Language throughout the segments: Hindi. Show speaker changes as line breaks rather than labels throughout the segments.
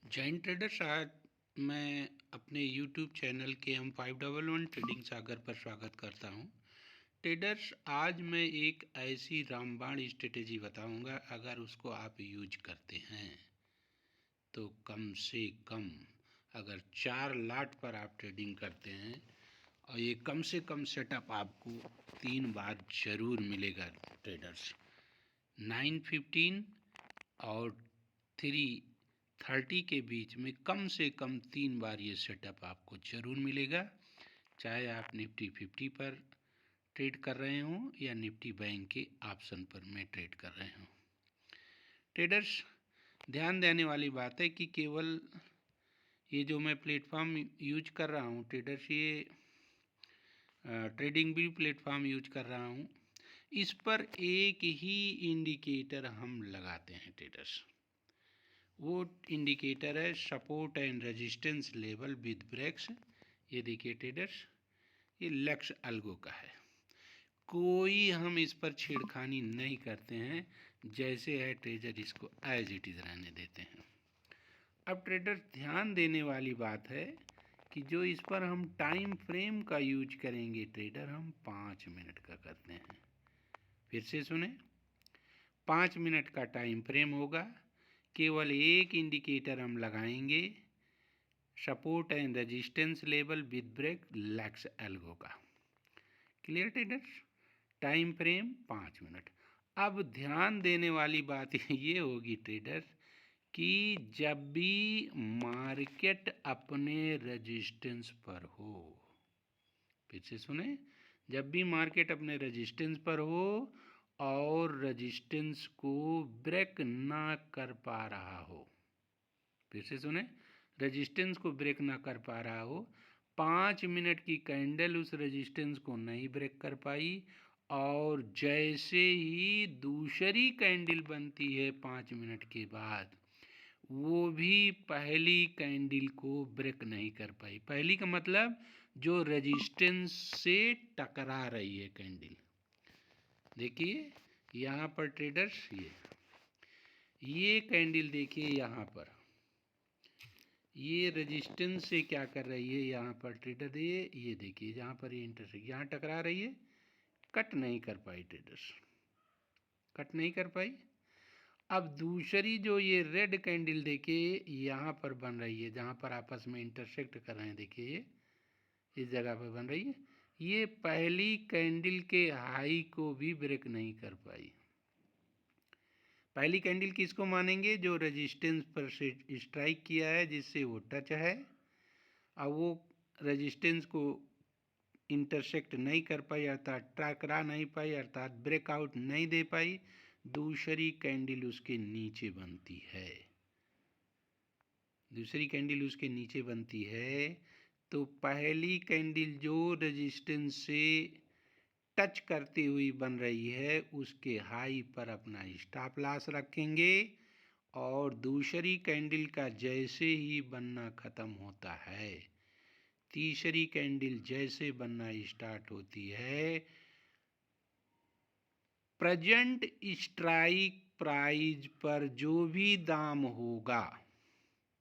जैन ट्रेडर्स, आज मैं अपने यूट्यूब चैनल के हम 511 ट्रेडिंग सागर पर स्वागत करता हूं। ट्रेडर्स, आज मैं एक ऐसी रामबाण स्ट्रेटेजी बताऊंगा, अगर उसको आप यूज करते हैं तो कम से कम अगर 4 लाट पर आप ट्रेडिंग करते हैं और ये कम से कम सेटअप आपको 3 बार ज़रूर मिलेगा। ट्रेडर्स 9:15 और 3:30 के बीच में कम से कम 3 बार ये सेटअप आपको ज़रूर मिलेगा, चाहे आप निफ्टी 50 पर ट्रेड कर रहे हों या निफ्टी बैंक के ऑप्शन पर में ट्रेड कर रहे हों। ट्रेडर्स, ध्यान देने वाली बात है कि केवल ये जो मैं प्लेटफॉर्म यूज कर रहा हूँ ट्रेडर्स, ये ट्रेडिंग भी प्लेटफॉर्म यूज कर रहा हूँ, इस पर एक ही इंडिकेटर हम लगाते हैं ट्रेडर्स। वो इंडिकेटर है support and resistance level with breaks. ये देखिए ट्रेडर्स, ये लक्स अल्गो का है। कोई हम इस पर छेड़खानी नहीं करते हैं, जैसे है ट्रेडर इसको एज इट इज़ रहने देते हैं। अब ट्रेडर, ध्यान देने वाली बात है कि जो इस पर हम टाइम फ्रेम का यूज करेंगे ट्रेडर, हम 5 मिनट का करते हैं। फिर से सुने, 5 मिनट का टाइम फ्रेम होगा। केवल एक इंडिकेटर हम लगाएंगे, support and resistance level with break Lux Algo का। Clear traders? Time frame 5 minute. अब ध्यान देने वाली बात ये होगी ट्रेडर्स कि जब भी मार्केट अपने रेजिस्टेंस पर हो, फिर से सुने, जब भी मार्केट अपने रेजिस्टेंस पर हो और रेजिस्टेंस को ब्रेक ना कर पा रहा हो, फिर से सुने, रेजिस्टेंस को ब्रेक ना कर पा रहा हो, 5 मिनट की कैंडल उस रेजिस्टेंस को नहीं ब्रेक कर पाई और जैसे ही दूसरी कैंडल बनती है 5 मिनट के बाद, वो भी पहली कैंडल को ब्रेक नहीं कर पाई। पहली का मतलब जो रेजिस्टेंस से टकरा रही है कैंडल। देखिए यहाँ पर ट्रेडर्स, ये कैंडल देखिए, यहाँ पर ये रेजिस्टेंस से क्या कर रही है, यहाँ पर ट्रेडर ये देखिए, जहाँ पर ये इंटरसेक्ट यहाँ टकरा रही है, कट नहीं कर पाई ट्रेडर्स, कट नहीं कर पाई। अब दूसरी जो ये रेड कैंडल देखिए यहाँ पर बन रही है, जहाँ पर आपस में इंटरसेक्ट कर रहे हैं, देखिए ये इस जगह पर बन रही है, ये पहली कैंडल के हाई को भी ब्रेक नहीं कर पाई। पहली कैंडल किसको मानेंगे? जो रेजिस्टेंस पर से स्ट्राइक किया है, जिससे वो टच है, अब वो रेजिस्टेंस को इंटरसेक्ट नहीं कर पाई, अर्थात टकरा नहीं पाई, अर्थात ब्रेकआउट नहीं दे पाई, दूसरी कैंडल उसके नीचे बनती है। दूसरी कैंडल उसके नीचे बनती है तो पहली कैंडल जो रेजिस्टेंस से टच करती हुई बन रही है, उसके हाई पर अपना स्टॉप लॉस रखेंगे और दूसरी कैंडल का जैसे ही बनना ख़त्म होता है, तीसरी कैंडल जैसे बनना स्टार्ट होती है, प्रेजेंट स्ट्राइक प्राइस पर जो भी दाम होगा,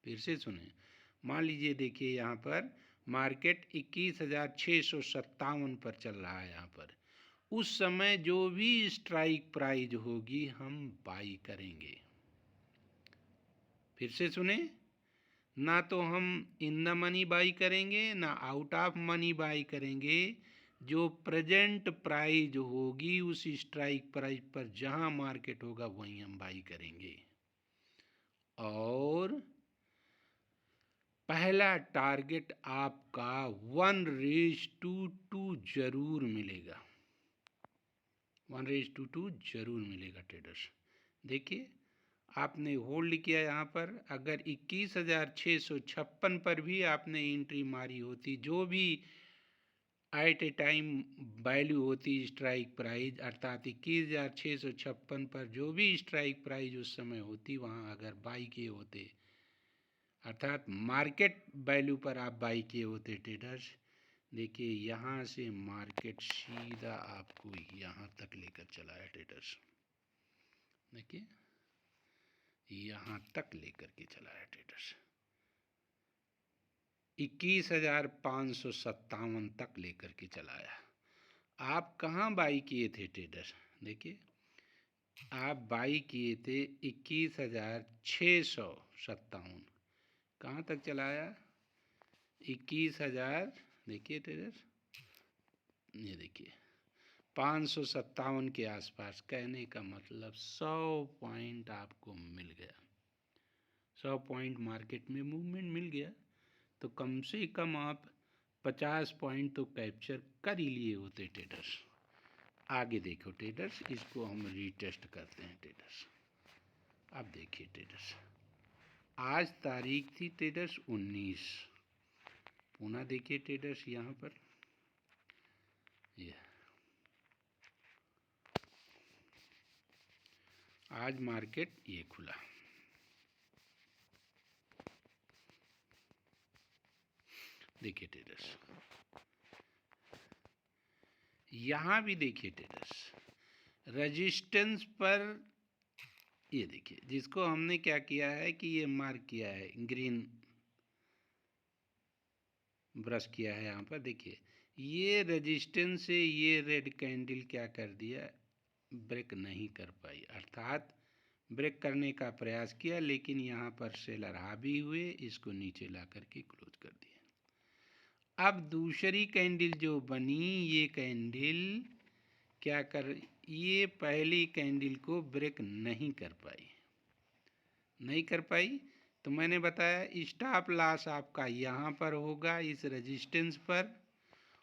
फिर से सुने, मान लीजिए देखिए यहाँ पर मार्केट 21,657 पर चल रहा है, यहाँ पर उस समय जो भी स्ट्राइक प्राइस होगी हम बाई करेंगे। फिर से सुने, ना तो हम इन द मनी बाई करेंगे, ना आउट ऑफ मनी बाई करेंगे, जो प्रेजेंट प्राइस होगी उस स्ट्राइक प्राइस पर जहां मार्केट होगा वहीं हम बाई करेंगे। और पहला टारगेट आपका 1:2 जरूर मिलेगा, 1:2 जरूर मिलेगा ट्रेडर्स। देखिए आपने होल्ड किया यहाँ पर, अगर 21,656 पर भी आपने एंट्री मारी होती, जो भी एट ए टाइम वैल्यू होती स्ट्राइक प्राइस, अर्थात 21,656 पर जो भी स्ट्राइक प्राइस उस समय होती, वहाँ अगर बाई किए होते, अर्थात मार्केट वैल्यू पर आप बाई किए होते ट्रेडर्स, देखिए यहाँ से मार्केट सीधा आपको यहाँ तक लेकर चला है ट्रेडर्स। देखिए यहाँ तक लेकर के चला है ट्रेडर्स, 21,557 तक लेकर के चलाया। आप कहाँ बाई किए थे ट्रेडर्स? देखिए आप बाई किए थे 21,657, कहाँ तक चलाया? 21,000, देखिए ट्रेडर्स, ये देखिए 557 के आसपास। कहने का मतलब 100 पॉइंट आपको मिल गया, 100 पॉइंट मार्केट में मूवमेंट मिल गया, तो कम से कम आप 50 पॉइंट तो कैप्चर कर ही लिए होते ट्रेडर्स। आगे देखो ट्रेडर्स, इसको हम रीटेस्ट करते हैं ट्रेडर्स। अब देखिए ट्रेडर्स, आज तारीख थी ट्रेडर्स 19, पुनः देखिए ट्रेडर्स यहाँ पर ये आज मार्केट ये खुला, देखिए ट्रेडर्स, यहाँ भी देखिए ट्रेडर्स, रेजिस्टेंस पर ये देखिए, जिसको हमने क्या किया है कि ये मार्क किया है, ग्रीन ब्रश किया है यहाँ पर, देखिए ये रेजिस्टेंस से ये रेड कैंडल क्या कर दिया, ब्रेक नहीं कर पाई, अर्थात ब्रेक करने का प्रयास किया लेकिन यहाँ पर सेलर हावी हुए, इसको नीचे ला करके क्लोज कर दिया। अब दूसरी कैंडल जो बनी, ये कैंडल क्या कर, ये पहली कैंडल को ब्रेक नहीं कर पाई, तो मैंने बताया स्टॉप लॉस आपका यहाँ पर होगा इस रेजिस्टेंस पर,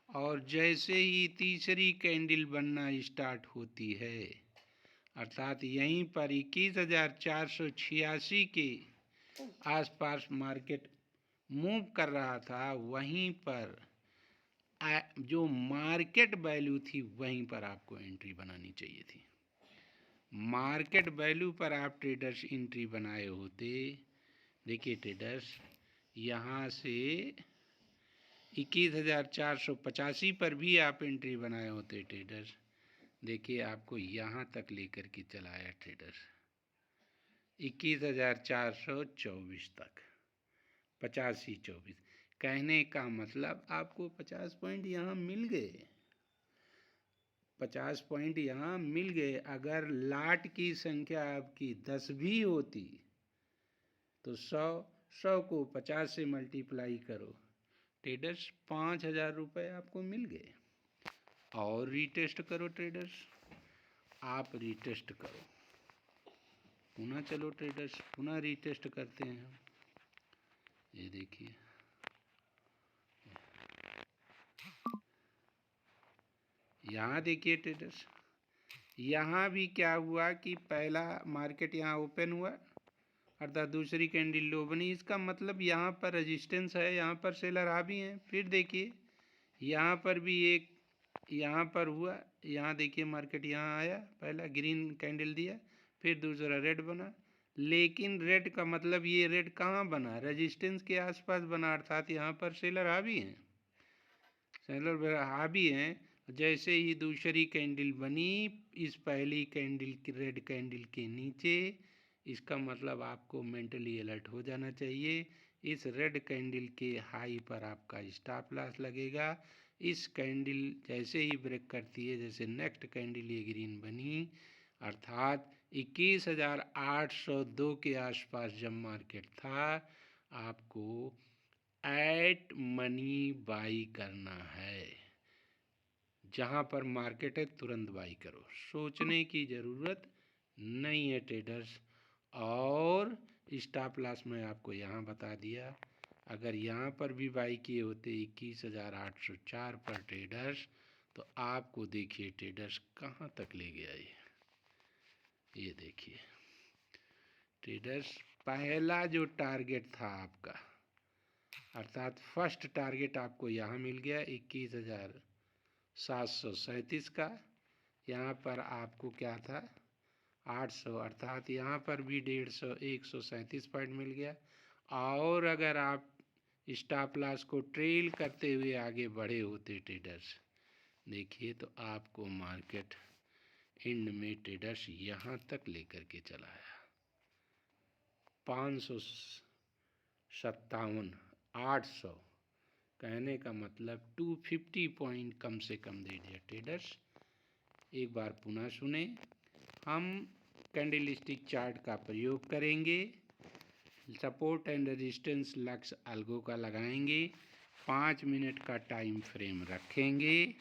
और जैसे ही तीसरी कैंडल बनना स्टार्ट होती है, अर्थात यहीं पर 21,486 के आसपास मार्केट मूव कर रहा था, वहीं पर जो मार्केट वैल्यू थी वहीं पर आपको एंट्री बनानी चाहिए थी। मार्केट वैल्यू पर आप ट्रेडर्स एंट्री बनाए होते, देखिए ट्रेडर्स यहाँ से 21,485 पर भी आप एंट्री बनाए होते ट्रेडर्स, देखिए आपको यहाँ तक लेकर के चलाया ट्रेडर्स 21,424 तक, 85-24, कहने का मतलब आपको 50 पॉइंट यहाँ मिल गए, 50 पॉइंट यहाँ मिल गए। अगर लाट की संख्या आपकी 10 भी होती तो 100 को 50 से मल्टीप्लाई करो ट्रेडर्स, 5,000 रुपये आपको मिल गए। और रीटेस्ट करो ट्रेडर्स, आप रीटेस्ट करो, पुनः चलो ट्रेडर्स, पुनः रीटेस्ट करते हैं हम, ये देखिए यहाँ देखिए ट्रेडर्स, यहाँ भी क्या हुआ कि पहला मार्केट यहाँ ओपन हुआ, अर्थात दूसरी कैंडल लो बनी, इसका मतलब यहाँ पर रेजिस्टेंस है, यहाँ पर सेलर हावी हैं। फिर देखिए यहाँ पर भी एक यहाँ पर हुआ, यहाँ देखिए मार्केट यहाँ आया, पहला ग्रीन कैंडल दिया, फिर दूसरा रेड बना, लेकिन रेड का मतलब ये रेड कहाँ बना, रेजिस्टेंस के आसपास बना, अर्थात यहाँ पर सेलर हावी हैं, सेलर हावी हैं। जैसे ही दूसरी कैंडल बनी इस पहली कैंडल की रेड कैंडल के नीचे, इसका मतलब आपको मेंटली अलर्ट हो जाना चाहिए, इस रेड कैंडल के हाई पर आपका स्टॉप लॉस लगेगा। इस कैंडल जैसे ही ब्रेक करती है, जैसे नेक्स्ट कैंडल ये ग्रीन बनी, अर्थात 21,802 के आसपास जब मार्केट था, आपको एट मनी बाई करना है, जहाँ पर मार्केट है तुरंत बाई करो, सोचने की ज़रूरत नहीं है ट्रेडर्स। और स्टॉप लॉस मैं आपको यहाँ बता दिया, अगर यहाँ पर भी बाई किए होते 21,804 पर ट्रेडर्स, तो आपको देखिए ट्रेडर्स कहाँ तक ले गया ये देखिए ट्रेडर्स, पहला जो टारगेट था आपका, अर्थात फर्स्ट टारगेट आपको यहाँ मिल गया 21,737 का, यहाँ पर आपको क्या था 800, अर्थात यहाँ पर भी 137 पॉइंट मिल गया। और अगर आप स्टॉप लॉस को ट्रेल करते हुए आगे बढ़े होते ट्रेडर्स, देखिए तो आपको मार्केट एंड में ट्रेडर्स यहाँ तक लेकर के चलाया, 557, 800, कहने का मतलब 250 पॉइंट कम से कम दे दिया ट्रेडर्स। एक बार पुनः सुने, हम कैंडलस्टिक चार्ट का प्रयोग करेंगे, सपोर्ट एंड रेजिस्टेंस लक्ष्य अलगो का लगाएंगे, 5 मिनट का टाइम फ्रेम रखेंगे।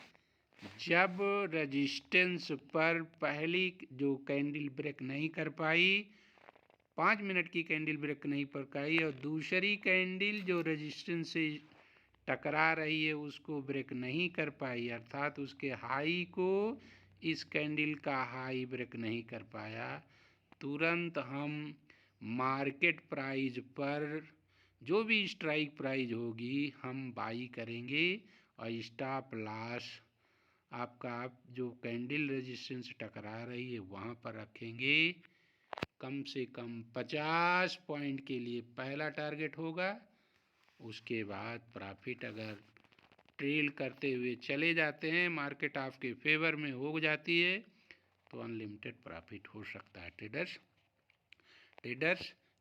जब रेजिस्टेंस पर पहली जो कैंडल ब्रेक नहीं कर पाई, 5 मिनट की कैंडल ब्रेक नहीं कर पाई और दूसरी कैंडल जो रेजिस्टेंस से टकरा रही है उसको ब्रेक नहीं कर पाई, अर्थात उसके हाई को इस कैंडल का हाई ब्रेक नहीं कर पाया, तुरंत हम मार्केट प्राइस पर जो भी स्ट्राइक प्राइस होगी हम बाई करेंगे और स्टॉप लॉस आपका जो कैंडल रेजिस्टेंस से टकरा रही है वहाँ पर रखेंगे। कम से कम 50 पॉइंट के लिए पहला टारगेट होगा। उसके बाद प्रॉफिट अगर ट्रेल करते हुए चले जाते हैं, मार्केट आपके फेवर में हो जाती है, तो अनलिमिटेड प्रॉफिट हो सकता है ट्रेडर्स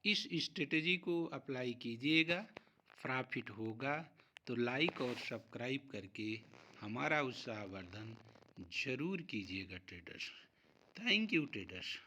इस स्ट्रेटजी को अप्लाई कीजिएगा, प्रॉफिट होगा। तो लाइक और सब्सक्राइब करके हमारा उत्साहवर्धन जरूर कीजिएगा ट्रेडर्स। Thank you traders.